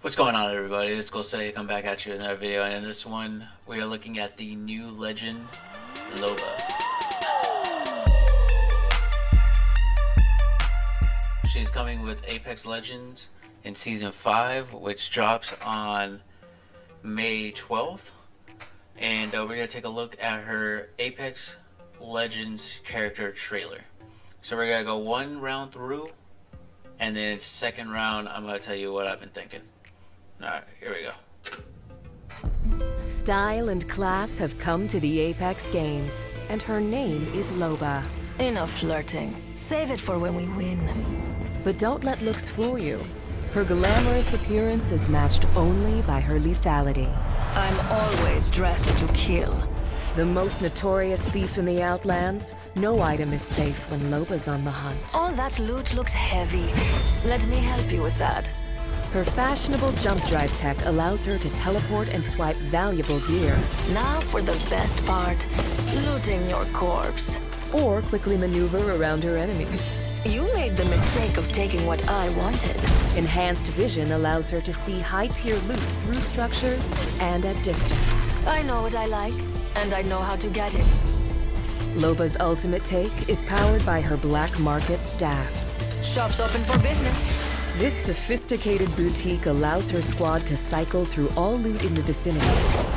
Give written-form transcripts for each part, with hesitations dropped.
What's going on, everybody? It's Gosei. Come back at you in another video, and in this one we are looking at the new legend Loba. She's coming with Apex Legends in Season 5, which drops on May 12th, and we're going to take a look at her Apex Legends character trailer. So we're going to go one round through, and then second round I'm going to tell you what I've been thinking. Alright, here we go. Style and class have come to the Apex Games, and her name is Loba. Enough flirting. Save it for when we win. But don't let looks fool you. Her glamorous appearance is matched only by her lethality. I'm always dressed to kill. The most notorious thief in the Outlands, no item is safe when Loba's on the hunt. All that loot looks heavy. Let me help you with that. Her fashionable jump drive tech allows her to teleport and swipe valuable gear. Now for the best part, looting your corpse. Or quickly maneuver around her enemies. You made the mistake of taking what I wanted. Enhanced vision allows her to see high-tier loot through structures and at distance. I know what I like, and I know how to get it. Loba's ultimate take is powered by her black market staff. Shop's open for business. This sophisticated boutique allows her squad to cycle through all loot in the vicinity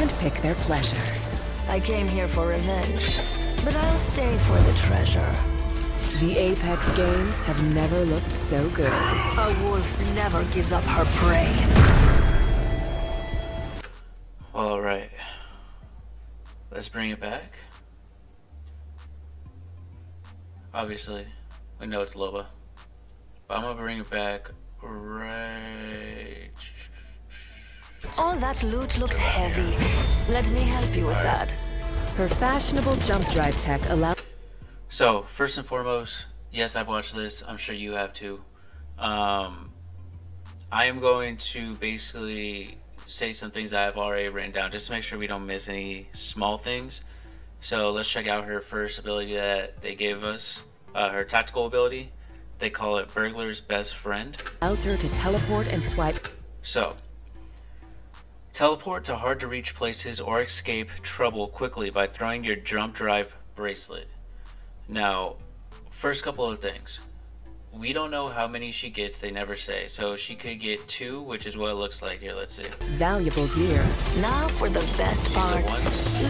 and pick their pleasure. I came here for revenge, but I'll stay for the treasure. The Apex Games have never looked so good. A wolf never gives up her prey. Alright. Let's bring it back. Obviously, we know it's Loba. But I'm gonna bring it back right. All that loot looks heavy. Let me help you with that. Her fashionable jump drive tech allows... So, first and foremost, yes, I've watched this. I'm sure you have too. I am going to basically say some things that I've already written down just to make sure we don't miss any small things. So let's check out her first ability that they gave us. Her tactical ability. They call it Burglar's best friend. Allows her to teleport and swipe. So, teleport to hard to reach places or escape trouble quickly by throwing your jump drive bracelet. Now, first couple of things. We don't know how many she gets, they never say. So she could get 2, which is what it looks like here. Let's see. Valuable gear. Now for the best part,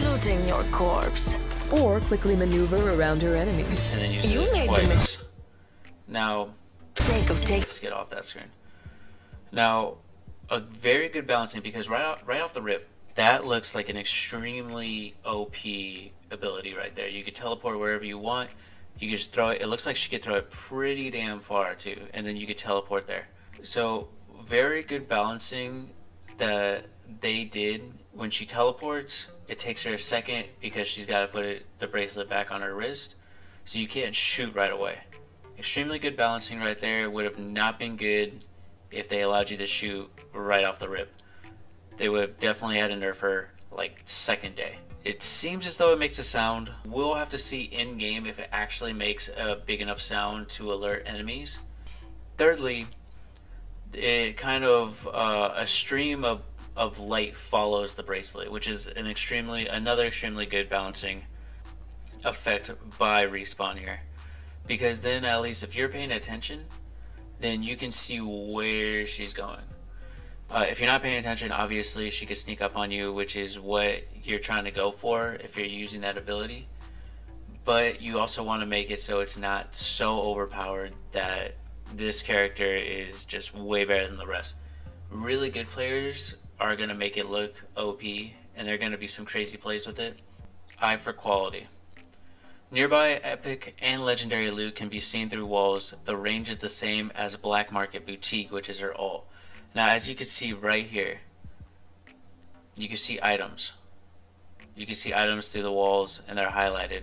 looting your corpse. Or quickly maneuver around her enemies. And then use You it made the twice. Now, Take. let's get off that screen. Now, a very good balancing, because right off the rip, that looks like an extremely OP ability right there. You could teleport wherever you want. You could just throw it. It looks like she could throw it pretty damn far too, and then you could teleport there. So very good balancing that they did. When she teleports, it takes her a second because she's got to put the bracelet back on her wrist, so you can't shoot right away. Extremely good balancing right there. Would have not been good if they allowed you to shoot right off the rip. They would have definitely had to nerf her like second day. It seems as though it makes a sound. We'll have to see in game if it actually makes a big enough sound to alert enemies. Thirdly, it kind of a stream of light follows the bracelet, which is another extremely good balancing effect by Respawn here. Because then at least if you're paying attention, then you can see where she's going. If you're not paying attention, obviously she could sneak up on you, which is what you're trying to go for if you're using that ability. But you also want to make it so it's not so overpowered that this character is just way better than the rest. Really good players are going to make it look OP, and there are going to be some crazy plays with it. Eye for quality. Nearby epic and legendary loot can be seen through walls. The range is the same as Black Market Boutique, which is her ult. Now, as you can see right here, you can see items. You can see items through the walls, and they're highlighted,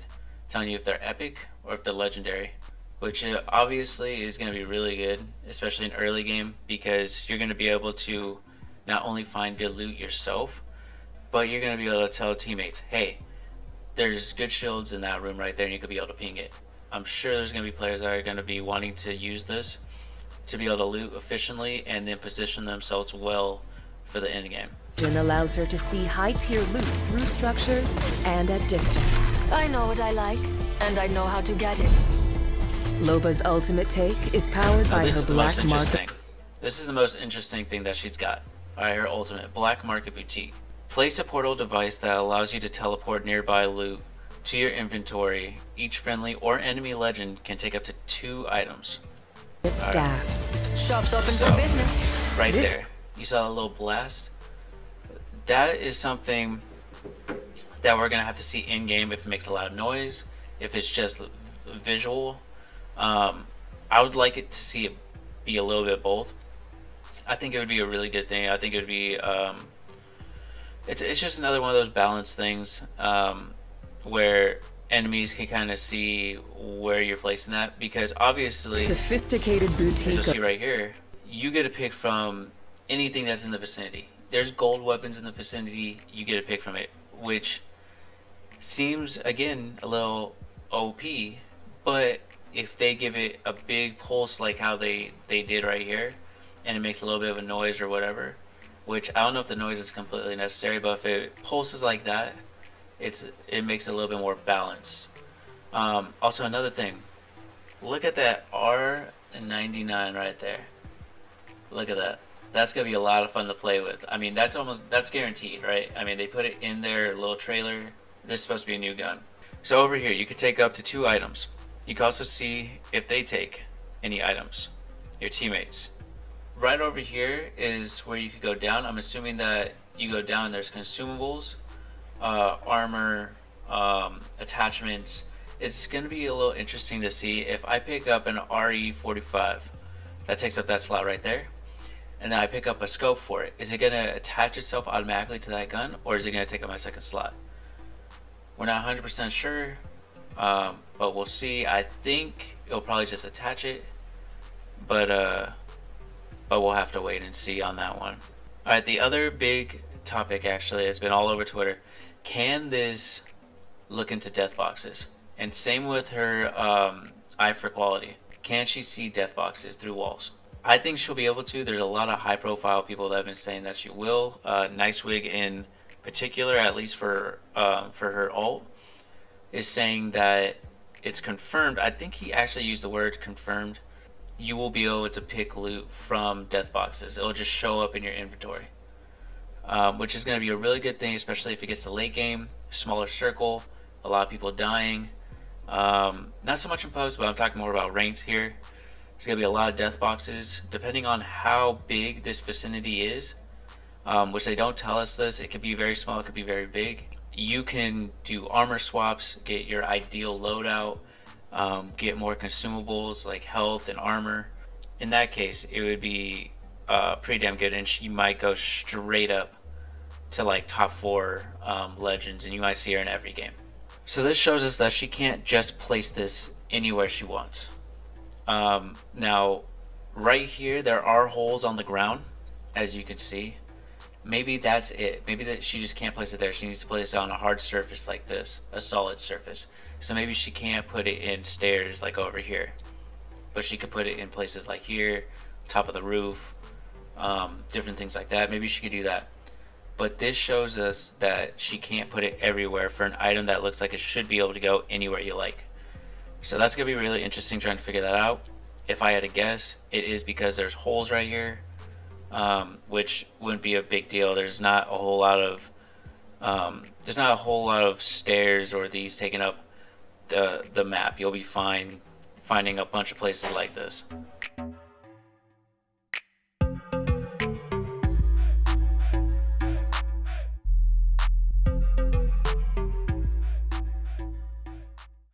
telling you if they're epic or if they're legendary, which obviously is going to be really good, especially in early game, because you're going to be able to not only find good loot yourself, but you're going to be able to tell teammates, hey, there's good shields in that room right there, and you could be able to ping it. I'm sure there's going to be players that are going to be wanting to use this, to be able to loot efficiently and then position themselves well for the end game. Vision allows her to see high-tier loot through structures and at distance. I know what I like, and I know how to get it. Loba's ultimate take is powered Now, by this her is the most black market. interesting. This is the most interesting thing that she's got. Alright, her ultimate, Black Market Boutique. Place a portal device that allows you to teleport nearby loot to your inventory. Each friendly or enemy legend can take up to 2 items. Staff. Shop's open So, for business. Right This- there. You saw a little blast? That is something that we're going to have to see in-game if it makes a loud noise, if it's just visual. I would like it to see it be a little bit both. I think it would be a really good thing. I think it would be... it's just another one of those balance things where enemies can kind of see where you're placing that, because obviously, Sophisticated as you'll boutique. see right here, you get to pick from anything that's in the vicinity. There's gold weapons in the vicinity, you get to pick from it, which seems, again, a little OP, but if they give it a big pulse like how they did right here, and it makes a little bit of a noise or whatever, which I don't know if the noise is completely necessary, but if it pulses like that, it makes it a little bit more balanced. Also, another thing, look at that R99 right there. Look at that. That's gonna be a lot of fun to play with. I mean, that's guaranteed, right? I mean, they put it in their little trailer. This is supposed to be a new gun. So over here, you could take up to 2 items. You can also see if they take any items, your teammates. Right over here is where you could go down. I'm assuming that you go down, there's consumables, armor, attachments. It's going to be a little interesting to see if I pick up an RE45. That takes up that slot right there. And then I pick up a scope for it. Is it going to attach itself automatically to that gun, or is it going to take up my second slot? We're not 100% sure, but we'll see. I think it'll probably just attach it, but we'll have to wait and see on that one. Alright, the other big topic actually has been all over Twitter. Can this look into death boxes? And same with her eye for quality. Can she see death boxes through walls? I think she'll be able to. There's a lot of high profile people that have been saying that she will. Nicewig in particular, at least for her ult, is saying that it's confirmed. I think he actually used the word confirmed. You will be able to pick loot from death boxes. It'll just show up in your inventory, which is going to be a really good thing, especially if it gets to late game, smaller circle, a lot of people dying. Not so much in pubs, but I'm talking more about ranked here. There's going to be a lot of death boxes, depending on how big this vicinity is, which they don't tell us this. It could be very small, it could be very big. You can do armor swaps, get your ideal loadout, get more consumables like health and armor. In that case, it would be pretty damn good, and she might go straight up to like top 4 legends, and you might see her in every game. So this shows us that she can't just place this anywhere she wants. Now, right here, there are holes on the ground, as you can see. Maybe that's it. Maybe that she just can't place it there. She needs to place it on a hard surface like this, a solid surface. So maybe she can't put it in stairs like over here, but she could put it in places like here, top of the roof, different things like that. Maybe she could do that. But this shows us that she can't put it everywhere for an item that looks like it should be able to go anywhere you like. So that's going to be really interesting trying to figure that out. If I had to guess, it is because there's holes right here, which wouldn't be a big deal. There's not a whole lot of stairs or these taking up the map. You'll be fine finding a bunch of places like this.